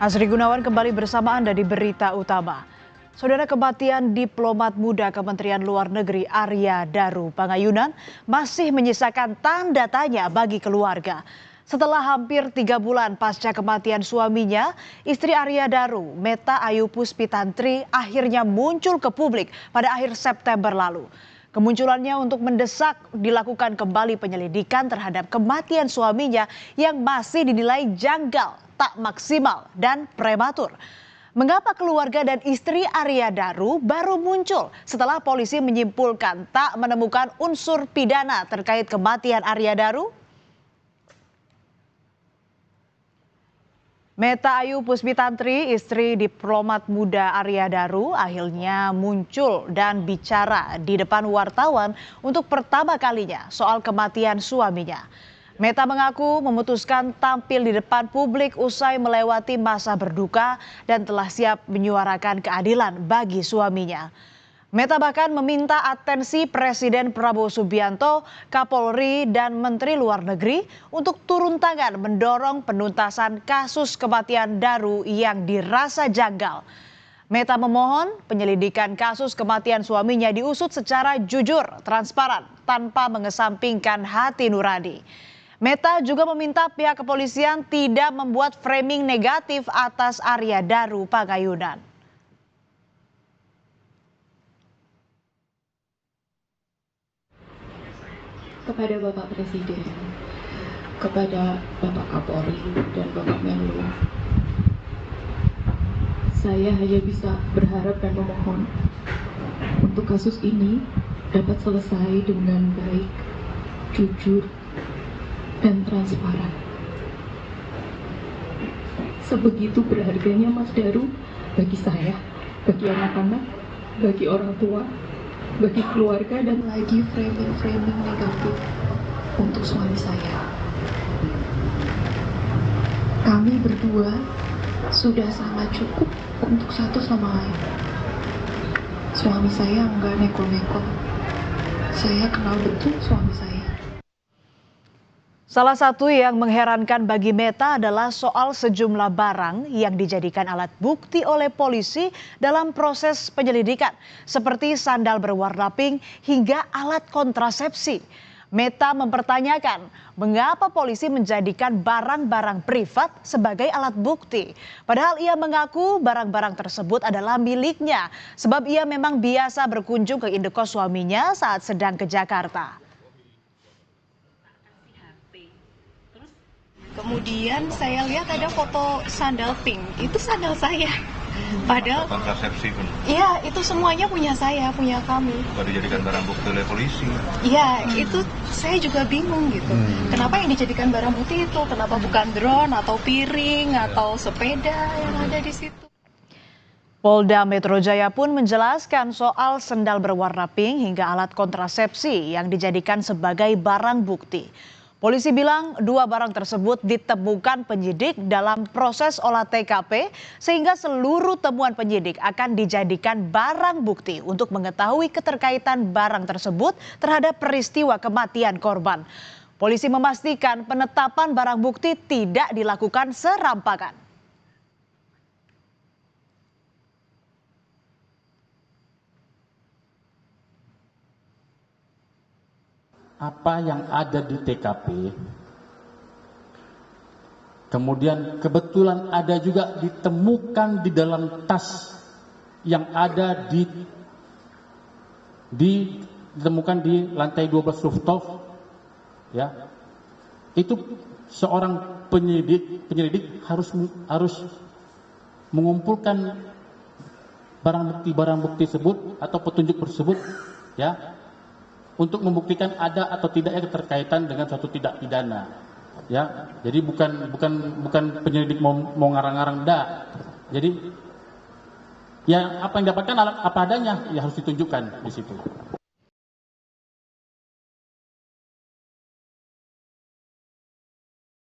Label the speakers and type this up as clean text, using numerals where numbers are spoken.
Speaker 1: Asri Gunawan kembali bersama Anda di Berita Utama. Saudara, kematian diplomat muda Kementerian Luar Negeri Arya Daru Pangayunan masih menyisakan tanda tanya bagi keluarga. Setelah hampir 3 bulan pasca kematian suaminya, istri Arya Daru, Meta Ayu Puspitantri, akhirnya muncul ke publik pada akhir September lalu. Kemunculannya untuk mendesak dilakukan kembali penyelidikan terhadap kematian suaminya yang masih dinilai janggal, tak maksimal, dan prematur. Mengapa keluarga dan istri Arya Daru baru muncul setelah polisi menyimpulkan tak menemukan unsur pidana terkait kematian Arya Daru? Meta Ayu Puspitantri, istri diplomat muda Arya Daru, akhirnya muncul dan bicara di depan wartawan untuk pertama kalinya soal kematian suaminya. Meta mengaku memutuskan tampil di depan publik usai melewati masa berduka dan telah siap menyuarakan keadilan bagi suaminya. Meta bahkan meminta atensi Presiden Prabowo Subianto, Kapolri, dan Menteri Luar Negeri untuk turun tangan mendorong penuntasan kasus kematian Daru yang dirasa janggal. Meta memohon penyelidikan kasus kematian suaminya diusut secara jujur, transparan, tanpa mengesampingkan hati nurani. Meta juga meminta pihak kepolisian tidak membuat framing negatif atas Arya Daru Pangayunan.
Speaker 2: Kepada Bapak Presiden, kepada Bapak Kapolri dan Bapak Menlu, saya hanya bisa berharap dan memohon untuk kasus ini dapat selesai dengan baik, jujur, dan transparan. Sebegitu berharganya Mas Daru bagi saya, bagi anak-anak, bagi orang tua, bagi keluarga, dan lagi framing negatif untuk suami saya. Kami berdua sudah sangat cukup untuk satu sama lain. Suami saya enggak neko-neko. Saya kenal betul suami saya.
Speaker 1: Salah satu yang mengherankan bagi Meta adalah soal sejumlah barang yang dijadikan alat bukti oleh polisi dalam proses penyelidikan, seperti sandal berwarna pink hingga alat kontrasepsi. Meta mempertanyakan mengapa polisi menjadikan barang-barang privat sebagai alat bukti. Padahal ia mengaku barang-barang tersebut adalah miliknya, sebab ia memang biasa berkunjung ke indekos suaminya saat sedang ke Jakarta.
Speaker 3: Kemudian saya lihat ada foto sandal pink, itu sandal saya. Padahal
Speaker 4: kontrasepsi pun.
Speaker 3: Iya, itu semuanya punya saya, punya kami.
Speaker 4: Kok dijadikan barang bukti oleh polisi?
Speaker 3: Iya, itu saya juga bingung gitu. Kenapa yang dijadikan barang bukti itu? Kenapa bukan drone atau piring atau sepeda yang ada di situ?
Speaker 1: Polda Metro Jaya pun menjelaskan soal sendal berwarna pink hingga alat kontrasepsi yang dijadikan sebagai barang bukti. Polisi bilang 2 barang tersebut ditemukan penyidik dalam proses olah TKP sehingga seluruh temuan penyidik akan dijadikan barang bukti untuk mengetahui keterkaitan barang tersebut terhadap peristiwa kematian korban. Polisi memastikan penetapan barang bukti tidak dilakukan serampangan.
Speaker 5: Apa yang ada di TKP, kemudian kebetulan ada juga ditemukan di dalam tas yang ada ditemukan di lantai 12 rooftop, ya, itu seorang penyelidik harus mengumpulkan barang bukti tersebut atau petunjuk tersebut, ya, untuk membuktikan ada atau tidaknya keterkaitan dengan suatu tindak pidana, ya. Jadi bukan penyelidik mau ngarang-ngarang, enggak. Jadi ya apa yang dapatkan apa adanya ya harus ditunjukkan di situ.